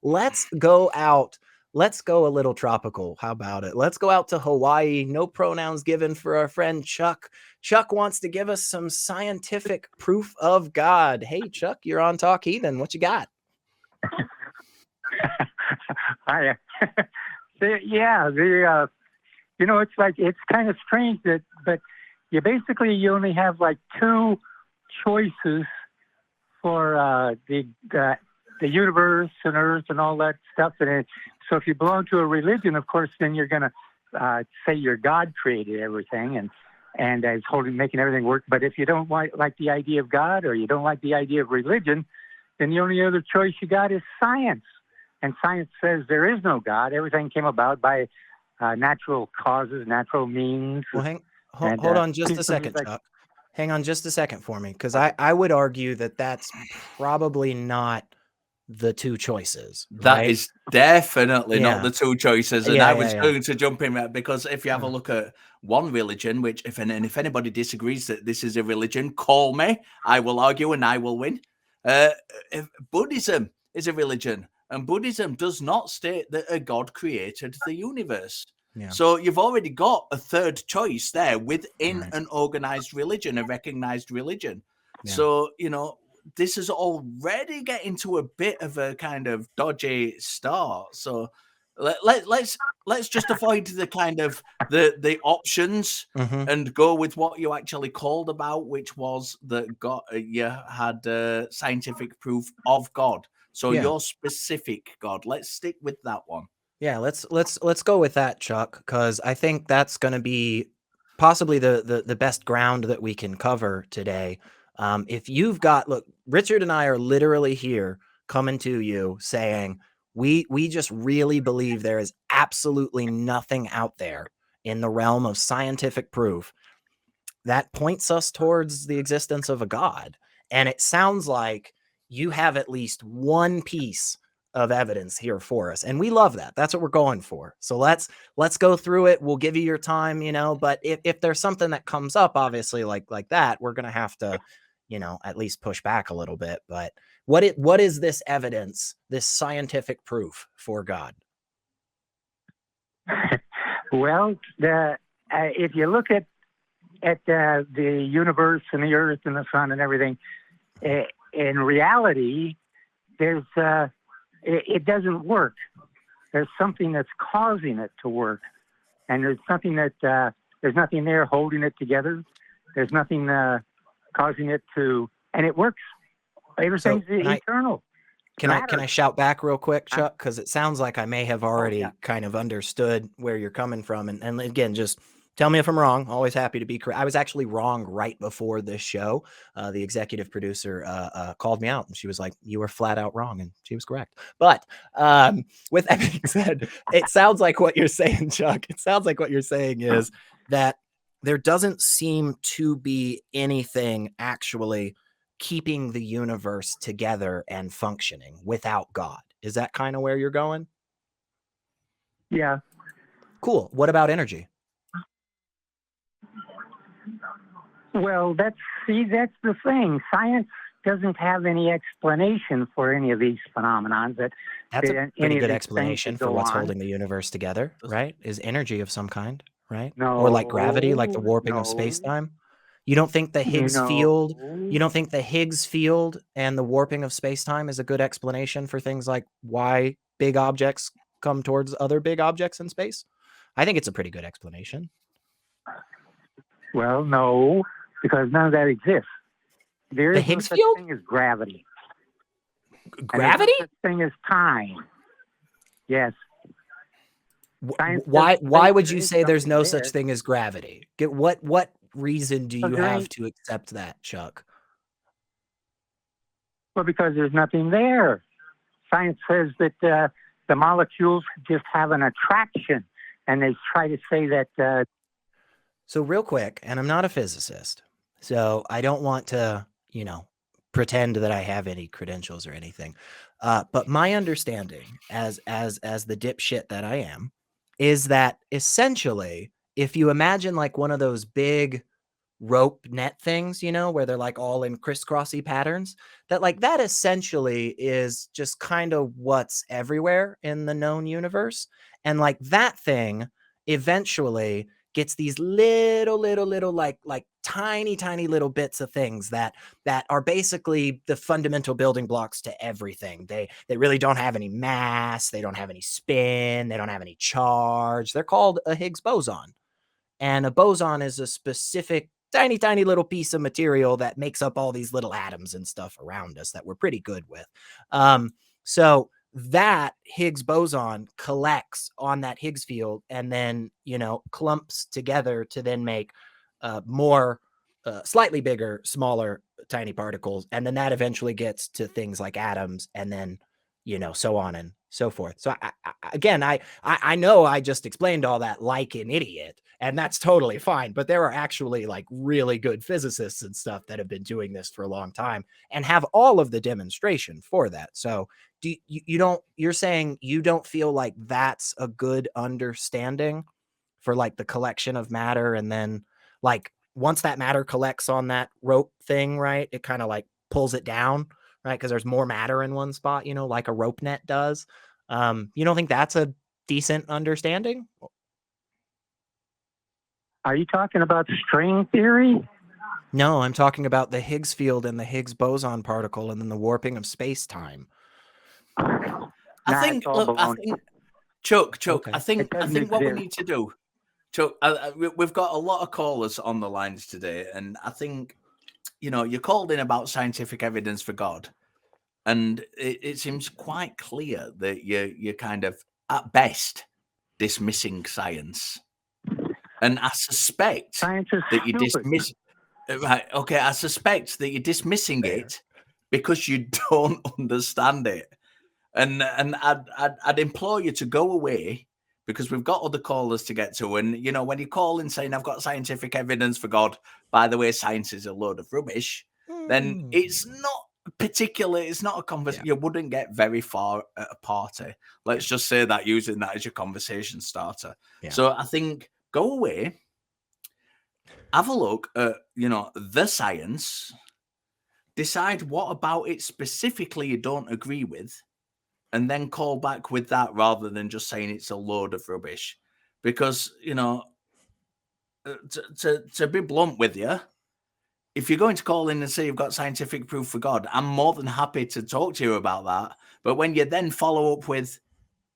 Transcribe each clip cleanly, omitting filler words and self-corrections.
let's go out. Let's go a little tropical. How about it? Let's go out to Hawaii. No pronouns given for our friend Chuck. Chuck wants to give us some scientific proof of God. Hey, Chuck, you're on Talk Heathen. What you got? Hi. It's like, it's kind of strange but you only have like two choices for the universe and Earth and all that stuff. So if you belong to a religion, of course, then you're going to say your God created everything and is making everything work. But if you don't like the idea of God, or you don't like the idea of religion, then the only other choice you got is science. And science says there is no God. Everything came about by natural causes, natural means. Well, hold on just a second, Chuck. Hang on just a second for me, because I would argue that that's probably not the two choices. That right? is definitely not the two choices. And I was going to jump in there, because if you have a look at one religion, which if anybody disagrees that this is a religion, call me. I will argue and I will win. Buddhism is a religion, and Buddhism does not state that a God created the universe. Yeah. So you've already got a third choice there within an organized religion, a recognized religion. Yeah. So, this is already getting to a bit of a kind of dodgy start. So let's just avoid the kind of the options and go with what you actually called about, which was that God, you had scientific proof of God. So your specific God. Let's stick with that one. Yeah, let's go with that, Chuck, because I think that's going to be possibly the best ground that we can cover today. If you've got, look, Richard and I are literally here coming to you saying we just really believe there is absolutely nothing out there in the realm of scientific proof that points us towards the existence of a God. And it sounds like you have at least one piece of evidence here for us, and we love that. That's what we're going for. So let's go through it. We'll give you your time, but if there's something that comes up, obviously like that, we're gonna have to at least push back a little bit. But what is this evidence, this scientific proof for God? Well, if you look at the universe and the Earth and the sun and everything, in reality, there's it doesn't work. There's something that's causing it to work. And there's something there's nothing there holding it together. There's nothing causing it to, and it works. Everything's eternal. Can I shout back real quick, Chuck? Because it sounds like I may have already kind of understood where you're coming from. And again, just tell me if I'm wrong. Always happy to be correct. I was actually wrong right before this show. The executive producer called me out, and she was like, "You were flat out wrong," and she was correct. But with that being said, it sounds like what you're saying, Chuck. It sounds like what you're saying is that there doesn't seem to be anything actually keeping the universe together and functioning without God. Is that kind of where you're going? Yeah. Cool. What about energy? Well, that's the thing. Science doesn't have any explanation for any of these phenomena. That's a pretty good explanation for what's holding the universe together, right? Is energy of some kind, right? No. Or like gravity, like the warping of space-time? You don't think the Higgs field, and the warping of space-time is a good explanation for things like why big objects come towards other big objects in space? I think it's a pretty good explanation. Well, no, because none of that exists. There is no such thing as gravity. Gravity? There's no such thing as time. Yes. Why would you say there's no such thing as gravity? What reason do you have to accept that, Chuck? Well, because there's nothing there. Science says that the molecules just have an attraction, and they try to say that. So real quick, and I'm not a physicist, so I don't want to, pretend that I have any credentials or anything. But my understanding, as the dipshit that I am, is that essentially, if you imagine like one of those big rope net things, you know, where they're like all in crisscrossy patterns, that like that essentially is just kind of what's everywhere in the known universe. And like that thing eventually gets these little like tiny little bits of things that are basically the fundamental building blocks to everything. They really don't have any mass, they don't have any spin, they don't have any charge. They're called a Higgs boson. And a boson is a specific tiny little piece of material that makes up all these little atoms and stuff around us that we're pretty good with. So that Higgs boson collects on that Higgs field and then, you know, clumps together to then make more slightly bigger, smaller, tiny particles. And then that eventually gets to things like atoms and then, you know, so on and so forth. So I know I just explained all that like an idiot, and that's totally fine. But there are actually like really good physicists and stuff that have been doing this for a long time and have all of the demonstration for that. So you're saying you don't feel like that's a good understanding for like the collection of matter, and then like once that matter collects on that rope thing, right, it kind of like pulls it down, right? Because there's more matter in one spot, you know, like a rope net does. You don't think that's a decent understanding? Are you talking about string theory? No, I'm talking about the Higgs field and the Higgs boson particle and then the warping of space-time. I think, Chuck, okay. I think what we need to do, Chuck, we've got a lot of callers on the lines today, and I think, you know, you called in about scientific evidence for God, and it seems quite clear that you're kind of, at best, dismissing science. And I suspect that you dismiss. Right? Okay, I suspect that you're dismissing it because you don't understand it. And I'd implore you to go away, because we've got other callers to get to. And you know, when you call in saying I've got scientific evidence for God, by the way, science is a load of rubbish, then it's not particularly, it's not a conversation. You wouldn't get very far at a party. Let's just say that, using that as your conversation starter. So I think go away, have a look at, you know, the science, decide what about it specifically you don't agree with, and then call back with that rather than just saying it's a load of rubbish. Because, you know, to be blunt with you, if you're going to call in and say you've got scientific proof for God, I'm more than happy to talk to you about that. But when you then follow up with,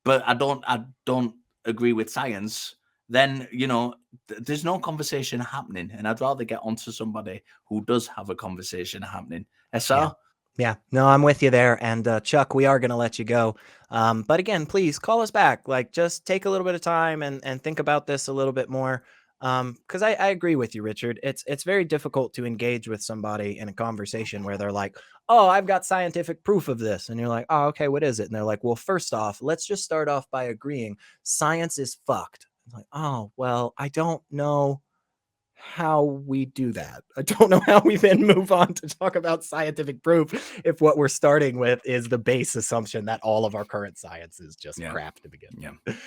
but I don't agree with science, then, you know, there's no conversation happening. And I'd rather get onto somebody who does have a conversation happening. SR? Yeah, no, I'm with you there. And Chuck, we are going to let you go. But again, please call us back. Like, just take a little bit of time and think about this a little bit more. Because I agree with you, Richard. It's very difficult to engage with somebody in a conversation where they're like, oh, I've got scientific proof of this. And you're like, oh, okay, what is it? And they're like, well, first off, let's just start off by agreeing science is fucked. I'm like, oh, well, I don't know how we do that. I don't know how we then move on to talk about scientific proof if what we're starting with is the base assumption that all of our current science is just crap to begin with.